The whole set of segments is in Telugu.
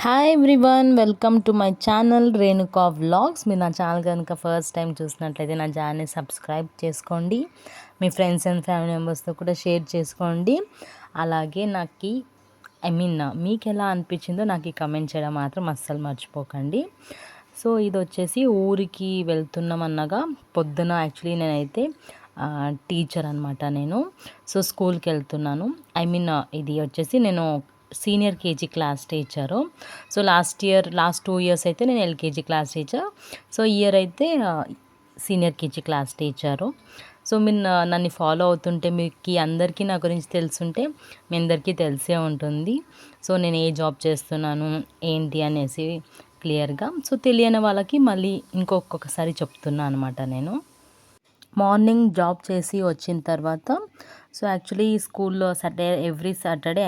Hi everyone, welcome to my channel Renuka vlogs. మీరు నా ఛానల్ కనుక ఫస్ట్ టైం చూసినట్లయితే నా ఛానల్ని సబ్స్క్రైబ్ చేసుకోండి. మీ ఫ్రెండ్స్ అండ్ ఫ్యామిలీ మెంబర్స్తో కూడా షేర్ చేసుకోండి. అలాగే మీకు ఎలా అనిపించిందో నాకు కమెంట్ చేయడం మాత్రం అస్సలు మర్చిపోకండి. సో ఇది వచ్చేసి ఊరికి వెళ్తున్నాం అన్నగా పొద్దున యాక్చువల్లీ నేనైతే టీచర్ అనమాట. నేను స్కూల్కి వెళ్తున్నాను. ఇది వచ్చేసి నేను senior KG class teacher. Last 2 years అయితే నేను ఎల్కేజీ క్లాస్ టీచర్. ఇయర్ అయితే సీనియర్ కేజీ క్లాస్ టీచరు. మీరు నన్ను ఫాలో అవుతుంటే మీకు అందరికీ నా గురించి తెలుసుంటే మీ అందరికీ తెలిసే ఉంటుంది. నేను ఏ జాబ్ చేస్తున్నాను ఏంటి అనేసి క్లియర్గా. తెలియని వాళ్ళకి మళ్ళీ ఇంకొకసారి చెప్తున్నా అనమాట. నేను మార్నింగ్ జాబ్ చేసి వచ్చిన తర్వాత యాక్చువల్లీ స్కూల్లో every Saturday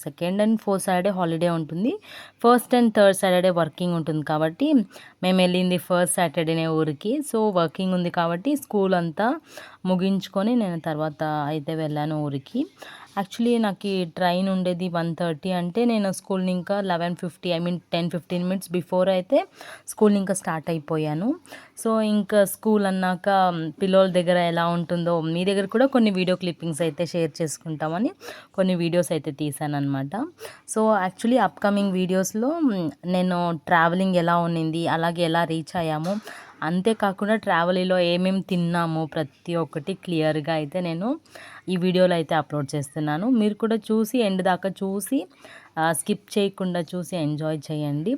second and fourth Saturday holiday ఉంటుంది. First and third Saturday working ఉంటుంది కాబట్టి మేము వెళ్ళింది ఫస్ట్ సాటర్డేనే ఊరికి. వర్కింగ్ ఉంది కాబట్టి స్కూల్ అంతా ముగించుకొని నేను తర్వాత అయితే వెళ్ళాను ఊరికి. యాక్చువల్లీ నాకు ఈ ట్రైన్ ఉండేది 1:30 అంటే నేను స్కూల్ని ఇంకా 11:50 10-15 మినిట్స్ బిఫోర్ అయితే స్కూల్ ఇంకా స్టార్ట్ అయిపోయాను. ఇంకా స్కూల్ అన్నాక పిల్లల దగ్గర ఎలా ఉంటుందో మీ దగ్గర కూడా కొన్ని వీడియో క్లిప్పింగ్స్ అయితే షేర్ చేసుకుంటామని కొన్ని వీడియోస్ అయితే తీసాను అనమాట. యాక్చువల్లీ అప్కమింగ్ వీడియోస్లో నేను ట్రావెలింగ్ ఎలా ఉన్నింది, అలాగే ఎలా రీచ్ అయ్యాము, అంతేకాకుండా ట్రావెలీలో ఏమేమి తిన్నాము ప్రతి ఒక్కటి క్లియర్గా అయితే నేను ఈ వీడియోలో అయితే అప్లోడ్ చేస్తున్నాను. మీరు కూడా చూసి ఎండ్ దాకా చూసి స్కిప్ చేయకుండా చూసి ఎంజాయ్ చేయండి.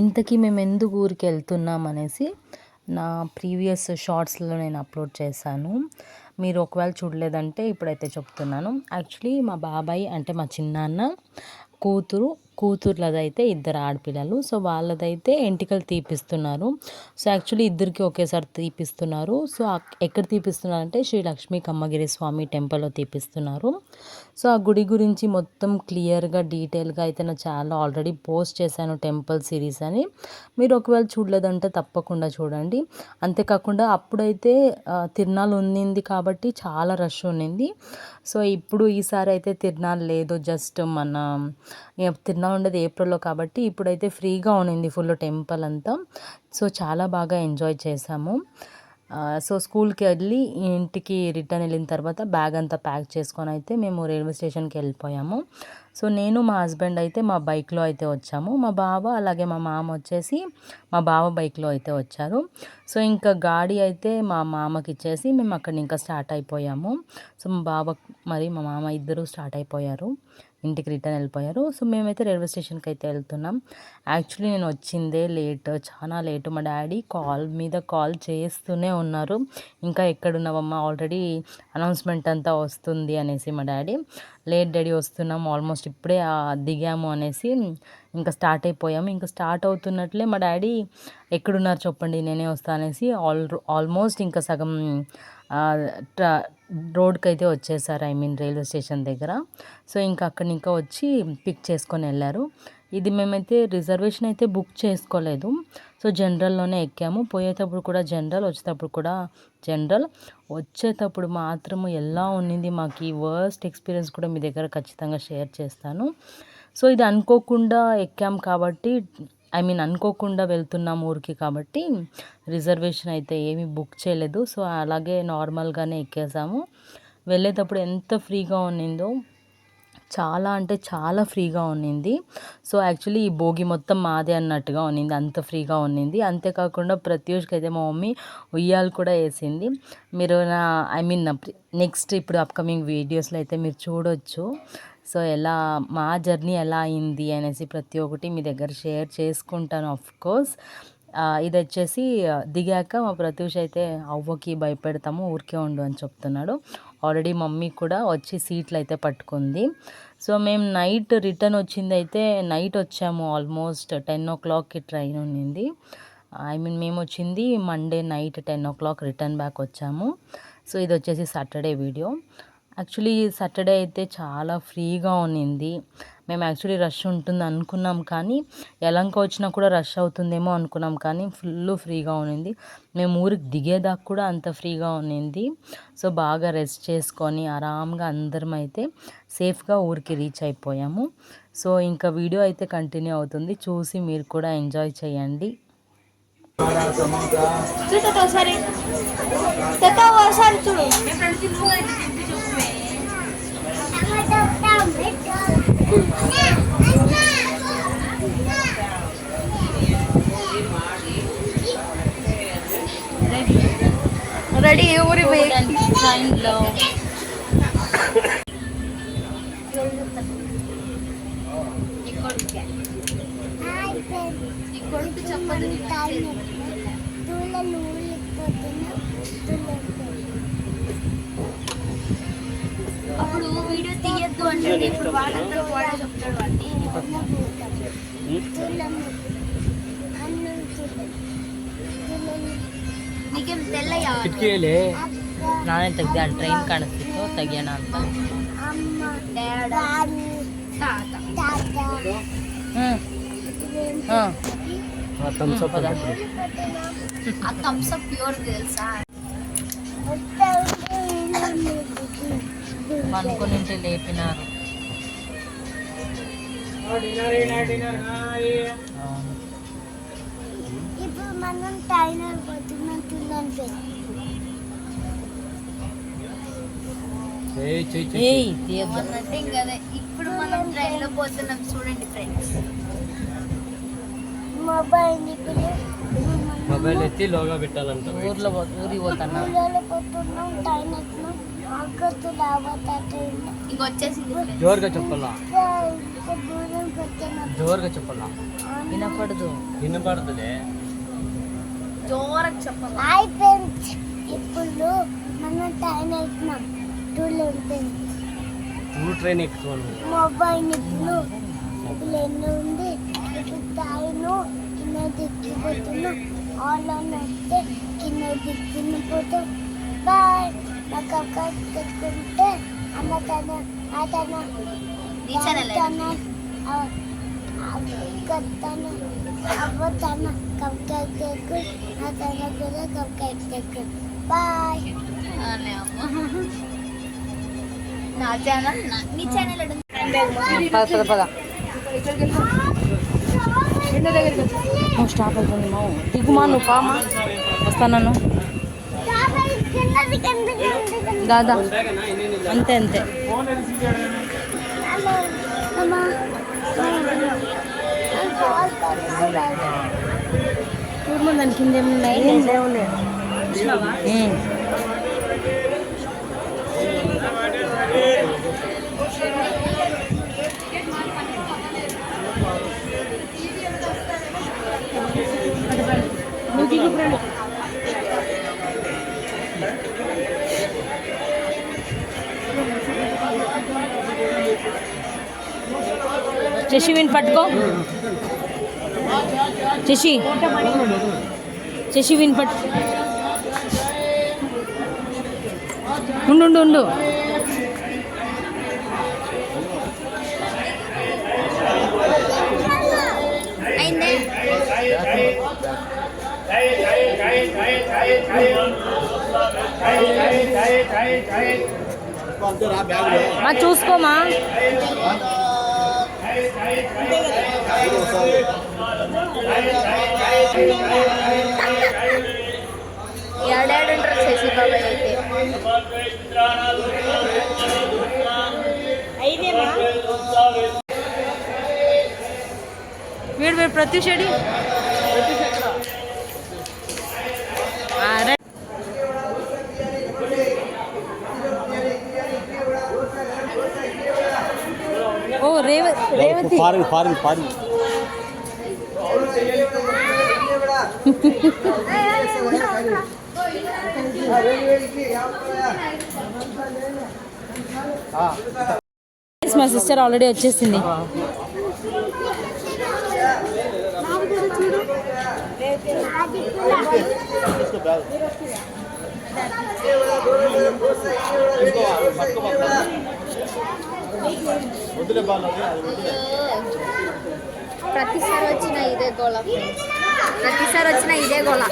ఇంతకీ మేము ఎందుకు ఊరికి వెళ్తున్నాం అనేసి నా ప్రీవియస్ షార్ట్స్లో నేను అప్లోడ్ చేశాను. మీరు ఒకవేళ చూడలేదంటే ఇప్పుడైతే చెప్తున్నాను. యాక్చువల్లీ మా బాబాయ్ అంటే మా చిన్నాన్న కూతుర్లదైతే 2 ఆడపిల్లలు. వాళ్ళదైతే ఎంటికలు తీపిస్తున్నారు. యాక్చువల్లీ ఇద్దరికి ఒకేసారి తీపిస్తున్నారు. ఎక్కడ తీపిస్తున్నారంటే శ్రీ లక్ష్మీ కమ్మగిరి స్వామి టెంపుల్లో తీపిస్తున్నారు. ఆ గుడి గురించి మొత్తం క్లియర్గా డీటెయిల్గా అయితే నా ఛానల్లో ఆల్రెడీ పోస్ట్ చేశాను, టెంపుల్ సిరీస్ అని. మీరు ఒకవేళ చూడలేదంటే తప్పకుండా చూడండి. అంతేకాకుండా అప్పుడైతే తిరునాళ్ళు ఉన్నింది కాబట్టి చాలా రష్ ఉన్నింది. ఇప్పుడు ఈసారి అయితే తిరునాళ్ళు లేదు, జస్ట్ మన తిరునాళ్ళు ఉండేది ఏప్రిల్లో కాబట్టి ఇప్పుడైతే ఫ్రీగా ఉన్నింది ఫుల్ టెంపుల్ అంతా. చాలా బాగా ఎంజాయ్ చేసాము. స్కూల్కి వెళ్ళి ఇంటికి రిటర్న్ వెళ్ళిన తర్వాత బ్యాగ్ అంతా ప్యాక్ చేసుకొని అయితే మేము రైల్వే స్టేషన్కి వెళ్ళిపోయాము. నేను మా హస్బెండ్ అయితే మా బైక్లో అయితే వచ్చాము. మా బావ అలాగే మా మామ వచ్చేసి మా బావ బైక్లో అయితే వచ్చారు. ఇంకా గాడి అయితే మా మామకి ఇచ్చేసి మేము అక్కడ ఇంకా స్టార్ట్ అయిపోయాము. మా బావ మరి మా మామ ఇద్దరు స్టార్ట్ అయిపోయారు, ఇంటికి రిటర్న్ వెళ్ళిపోయారు. మేమైతే రైల్వే స్టేషన్కి అయితే వెళ్తున్నాం. యాక్చువల్లీ నేను వచ్చిందే చాలా లేటు. మా డాడీ కాల్ మీద కాల్ చేస్తూనే ఉన్నారు, ఇంకా ఎక్కడున్నావమ్మా, ఆల్రెడీ అనౌన్స్మెంట్ అంతా వస్తుంది అనేసి. మా డాడీ లేట్ డాడీ వస్తున్నాము, ఆల్మోస్ట్ ఇప్పుడే దిగాము అనేసి ఇంకా స్టార్ట్ అయిపోయాము. ఇంకా స్టార్ట్ అవుతున్నట్లే మా డాడీ ఎక్కడున్నారు చెప్పండి నేనే వస్తా అనేసి ఆల్మోస్ట్ ఇంకా సగం రోడ్కి అయితే వచ్చేసారు, రైల్వే స్టేషన్ దగ్గర. ఇంకా ఇంకా వచ్చి పిక్ చేసుకొని వెళ్ళారు. ఇది మేమైతే రిజర్వేషన్ అయితే బుక్ చేసుకోలేదు. జనరల్లోనే ఎక్కాము. పోయేటప్పుడు కూడా జనరల్, వచ్చేటప్పుడు కూడా జనరల్. వచ్చేటప్పుడు మాత్రము ఎలా ఉన్నింది మాకు ఈ వర్స్ట్ ఎక్స్పీరియన్స్ కూడా మీ దగ్గర ఖచ్చితంగా షేర్ చేస్తాను. ఇది అనుకోకుండా ఎక్కాం కాబట్టి అనుకోకుండా వెళ్తున్నాం ఊరికి కాబట్టి రిజర్వేషన్ అయితే ఏమీ బుక్ చేయలేదు. అలాగే నార్మల్గానే ఎక్కేసాము. వెళ్ళేటప్పుడు ఎంత ఫ్రీగా ఉన్నిందో, చాలా అంటే చాలా ఫ్రీగా ఉన్నింది. యాక్చువల్లీ ఈ భోగి మొత్తం మాదే అన్నట్టుగా ఉన్నింది, అంత ఫ్రీగా ఉన్నింది. అంతేకాకుండా ప్రత్యూష్కి అయితే మా మమ్మీ ఉయ్యాలు కూడా వేసింది. మీరు నెక్స్ట్ ఇప్పుడు అప్కమింగ్ వీడియోస్లో అయితే మీరు చూడొచ్చు. ఎలా మా జర్నీ ఎలా అయింది అనేసి ప్రతి ఒక్కటి మీ దగ్గర షేర్ చేసుకుంటాను ఆఫ్కోర్స్. ఇది వచ్చేసి దిగాక మా ప్రత్యూష్ అయితే అవ్వకి భయపెడతాము, ఊరికే ఉండు అని చెప్తున్నాడు. ఆల్రెడీ మమ్మీ కూడా వచ్చి సీట్లు అయితే పట్టుకుంది. మేము నైట్ రిటర్న్ వచ్చింది అయితే నైట్ వచ్చాము, ఆల్మోస్ట్ 10 o'clockకి ట్రైన్ ఉన్నింది. మేము వచ్చింది Monday night 10 o'clock return back వచ్చాము. ఇది వచ్చేసి సాటర్డే వీడియో. యాక్చువల్లీ సాటర్డే అయితే చాలా ఫ్రీగా ఉన్నింది. మేము యాక్చువల్లీ రష్ ఉంటుంది అనుకున్నాం, కానీ యలంక వచ్చినా కూడా రష్ అవుతుందేమో అనుకున్నాం, కానీ ఫుల్ ఫ్రీగా ఉన్నింది. మేము ఊరికి దిగేదాకా కూడా అంత ఫ్రీగా ఉన్నింది. బాగా రెస్ట్ చేసుకొని ఆరామ్గా అందరం అయితే సేఫ్గా ఊరికి రీచ్ అయిపోయాము. సో ఇంకా వీడియో అయితే కంటిన్యూ అవుతుంది, చూసి మీరు కూడా ఎంజాయ్ చేయండి. రెడీ ఊరి ట్రైన్లో అప్పుడు వీడియో తీయద్దు అంటే ఇప్పుడు వాళ్ళందరూ కూడా చెప్తాడు అండి. నీకేం తెల్లయ్యా ನಾನೇ ತೆಗ್ದೆ ಆ ಟ್ರೈನ್ ಕಾಣಿಸ್ತಿತ್ತು ತೆಗಿಯೋಣ ಅಂತ. థమ్స్అప్ ప్యూర్ తెలుసా అనుకునింటే లేపినారు. ఇప్పుడు మనం టైనర్ పోతున్నాం చూడండి. ఇప్పుడు మనం ట్రైన్ లో పోతున్నాం చూడండి ఫ్రెండ్స్. మొబైల్ ఎత్తి లోగా పెట్టాలంట. ఊరికి పోతాను. ఇంకొచ్చేసింది జోరుగా చెప్పాలా, జోరుగా చెప్పాలా, వినపడదు. వినపడుతుంది. జోరుగా చెప్పాలి. హాయ్ ఫ్రెండ్స్, ఇప్పుడు మనం ట్రైన్ ఎక్కుతున్నాం. ట్రైన్ ఎక్కుతాను. మొబైల్ ఇప్పుడు ఎన్ని ఉంది. ఇప్పుడు ట్రైన్ కింద దిక్కిపోతున్నాం. ఆన్లైన్ వస్తే కింద దిక్కుని పోతాం. బాయ్. నాకు అక్క పెట్టుకుంటే అమ్మ తన అతను తన కప్కాయ కేకు తన కూడా కప్కాయ కేకు. బాయ్. నా ఛానల్ మీ ఛానల్ పద స్టాప్ అవుతుంది. దిగుమా నువ్వు పామా వస్తాను. దాదా అంతే అంతే. చూడమని దాని కింద ఏమున్నాయి. శశి విని పట్టుకో. శశి విని పట్టు. ఉండు ఉండు ఉండు. చూసుకోమా. ఏడాడుంటారు శశి బాబాయ్ అయితే. వీడు ప్రత్యూషడి ఓ రేవతి పారి మా సిస్టర్ ఆల్రెడీ వచ్చేసింది. ప్రతిసారి వచ్చిన ఇదే గోళ, ప్రతిసారి వచ్చిన ఇదే గోళ.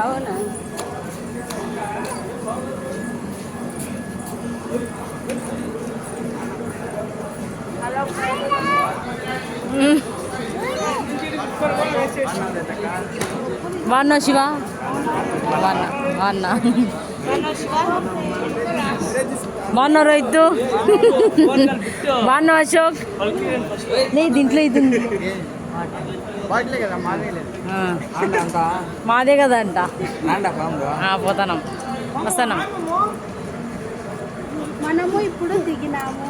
అవునా వాడినా శివ వాడినా బాగున్నా రోహిత్ బాగున్నా అశోక్ లే దీంట్లో ఇది ఉంది. మాదే కదా అంట పోతాం వస్తాను మనము ఇప్పుడు దిగినాము.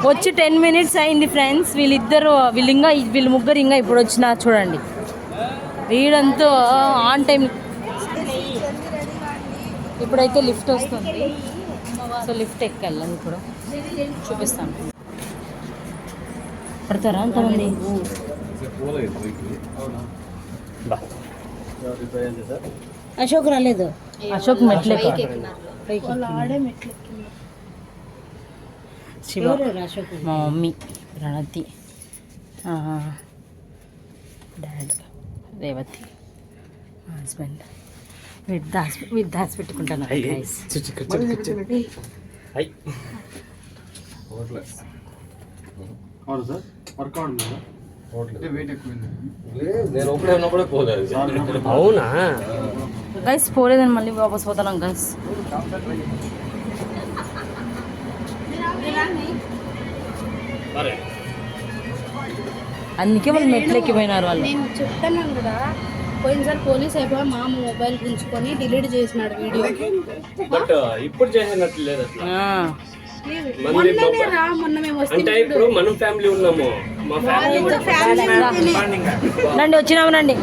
వచ్చి 10 minutes అయింది ఫ్రెండ్స్. వీళ్ళు ముగ్గురు ఇంకా ఇప్పుడు వచ్చిన చూడండి. వీడంతా ఆన్ టైం. ఇప్పుడైతే లిఫ్ట్ వస్తుంది, సో లిఫ్ట్ ఎక్కెళ్ళాను. ఇప్పుడు చూపిస్తాను. పడతారా అంతమంది? అశోక్ రాలేదు. అశోక్ మెట్లు శివ, మా మమ్మీ రణతి, డాడ్ రేవతి, మా హస్బెండ్. వీరు దాచి పెట్టుకుంటాను. అవునా గైస్ పోలేదని మళ్ళీ వాపస్ పోతున్నాం గైస్. అందుకే వాళ్ళు మెట్లు ఎక్కిపోయినారు వాళ్ళు. నేను చెప్తున్నాను కదా, పోయినసారి పోలీస్ అయిపోయి మా మొబైల్ గుంచుకొని డిలీట్ చేసినాడు వీడియో. బట్ ఇప్పుడు చేసినట్లు లేదు అట్లా. మొన్ననే రా, మొన్న మేము అంటే ఇప్పుడు మనం ఫ్యామిలీ ఉన్నాము, మా ఫ్యామిలీ రండి వచ్చినాము రండి.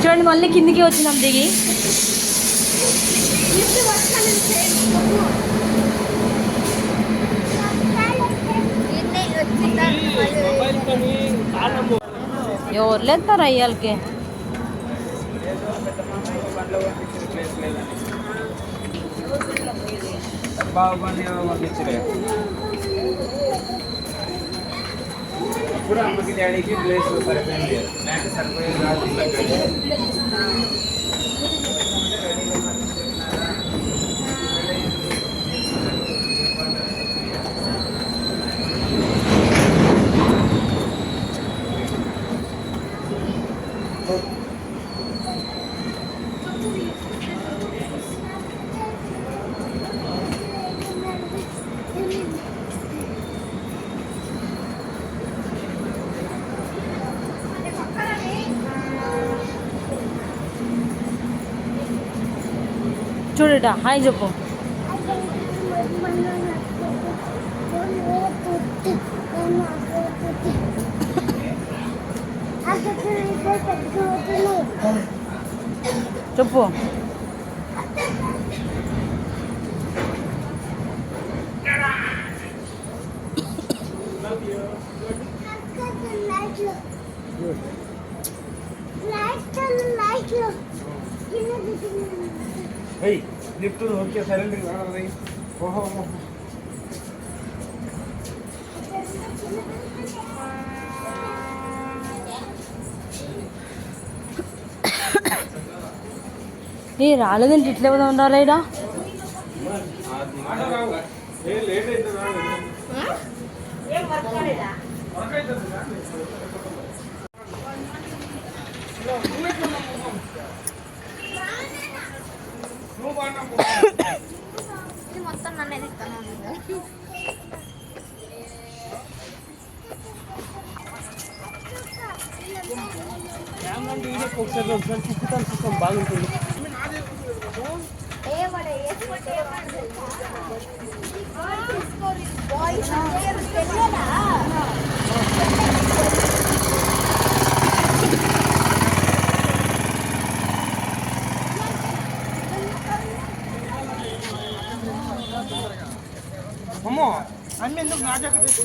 చూడండి మళ్ళీ కిందికి వచ్చినాం దిగి. ఎవరు లేస్తారు అయ్యాలకి. ఇప్పుడు అమ్మకి డాడీకి ప్లేస్ సరిపోయింది, నాకు సరిపోయేది కాదు. చూడట హాయ్ చెప్పు. చెప్పు లిఫ్ట్ ఓకే సైలెంట్ ఓహో ఏ రాలేదంటే ఇట్లా ఏదో ఉండాలి ఇడా. మొత్తం నన్ను ఎదుగుతాను. బాగుంటుంది. అమ్మో అన్నీ ఎందుకు నా జాకెట్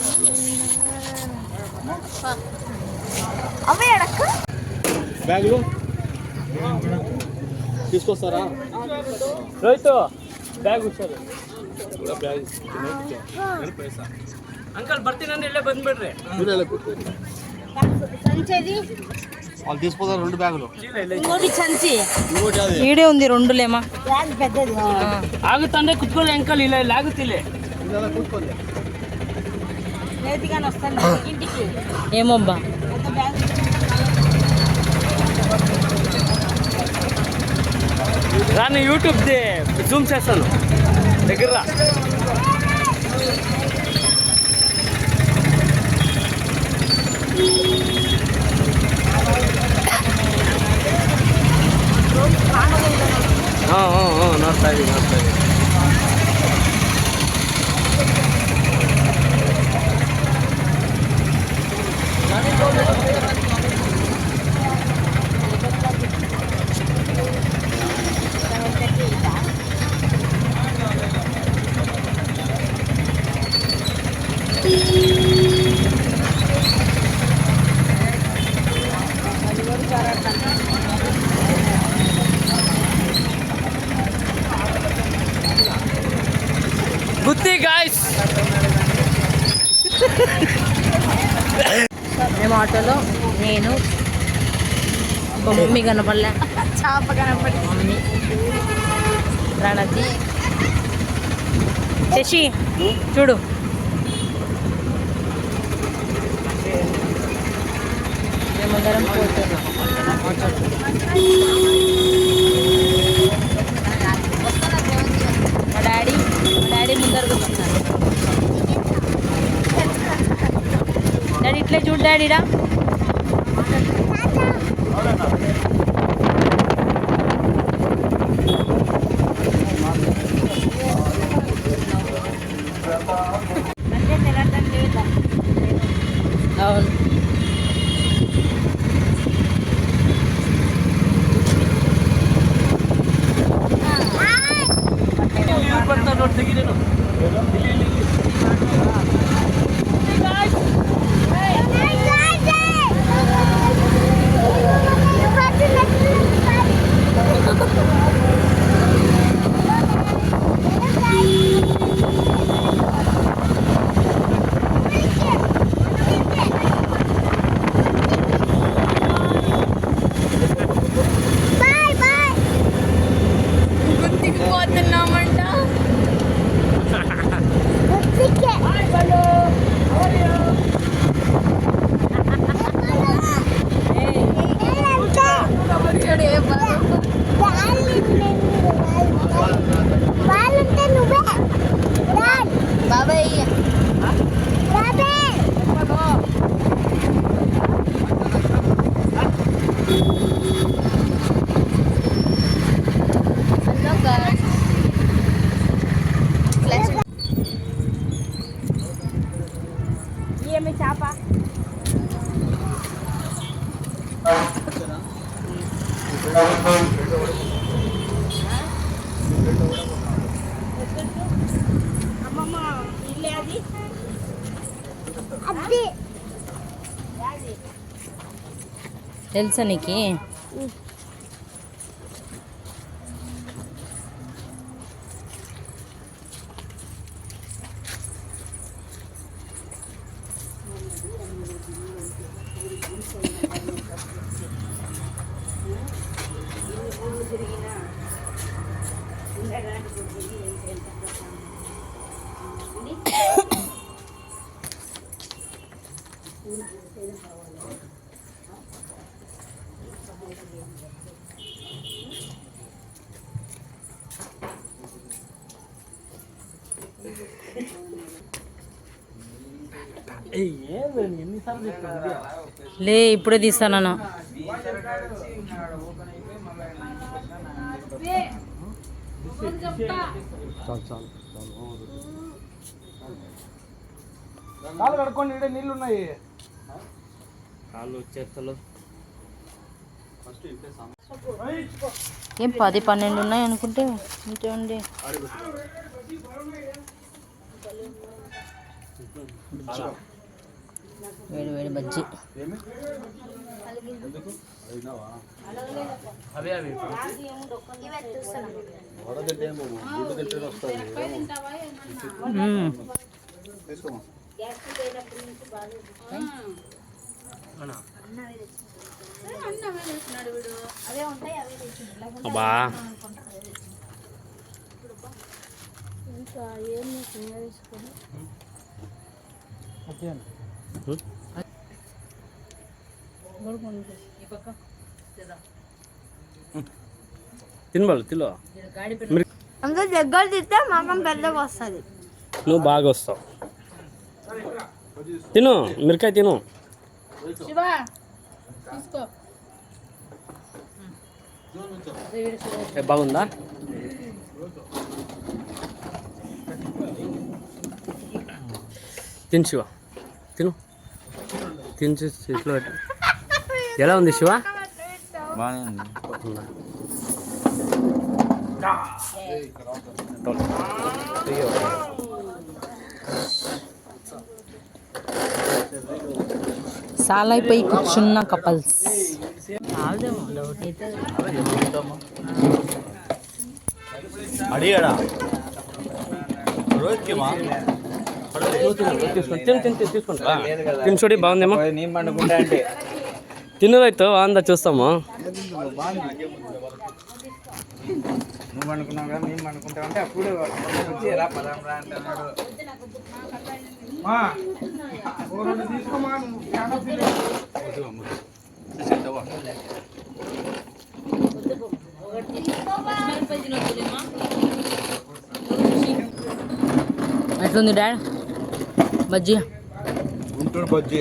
అవే అడక్క బ్యాగులు తీసుకొస్తారా రోహిత్? ಬ್ಯಾಗ್ ಹುಷಾರು ಅಂಕಲ್ ಬರ್ತೀನಿ ಅಂದ್ರೆ ಇಲ್ಲೇ ಬಂದ್ಬಿಡ್ರಿ. సంచేది వాళ్ళు తీసుకుపోతారు 2 బ్యాగులు. ఇంకోటి సంచి ఈడే ఉంది 2లేమా. బ్యాగ్ పెద్దది ಆಗುತ್ತಂದ್ರೆ ಕುತ್ಕೊಳ್ಳಿ ಅಂಕಲ್, ಇಲ್ಲ ಇಲ್ಲ ಆಗುತ್ತಿಲ್ಲ. ఇలా కూర్చోండి. నేతిగానే వస్తాను ఇంటికి. ఏమోబ్బా పెద్ద బ్యాగ్ రాని యూట్యూబ్ది జూమ్ చేస్తాను, దగ్గర రా. ನೋಡ್ತಾ ಇದ್ದೀವಿ. గుత్తి గాయ్స్, మేము ఆటోలో నేను మమ్మీ కనపడలే, చేప కనపడి మమ్మీ ప్రణతి శశి చూడు. మేమందరం పోతున్నాం. మా డాడీ ముందర కూర్చున్నాడు. డాడీ ఇట్లే చూడు, డాడీరా అంటే తినడం లేదా అవును. ತೆಗೀರೇನು ఏమి చేప అమ్మమ్మ ఇల్లే అది అది తెలుసా నీకు? ఎన్నిసార్లు చెప్తాను లే, ఇప్పుడే తీస్తాను. కాళ్ళు కడుక్కోండి, ఇక్కడ నీళ్ళు ఉన్నాయి. కాళ్ళు చేతలు ఏం 10-12 ఉన్నాయి అనుకుంటే ఇంతే ఉండి. వేడి వేడి బజ్జీ. అబ్బా తినబాలి తిలో అందరూ దగ్గర తింటే మాకం పెద్దగా వస్తుంది. నువ్వు బాగా వస్తావు. తిను మిరకాయ తిను. శివ తీసుకో. బాగుందా? తిను శివ తిను తిని చేతిలో పెట్టు. ఎలా ఉంది శివ? బాగానే ఉంది. సాలైపై కూర్చున్న కపల్స్. అడిగాడా రోజుకి మా తీసుకుంటా తిని చూడి బాగుందేమో. నేను పండుకుంటా అంటే తిను రైతు బాగుందా చూస్తాము. నువ్వు అనుకున్నావు కదా మేము అనుకుంటాం అంటే అప్పుడు వచ్చి రా పదాం రా అంటున్నాడు. ఎట్లుంది డాడ్ బజ్జీ? గుంటూరు బజ్జీ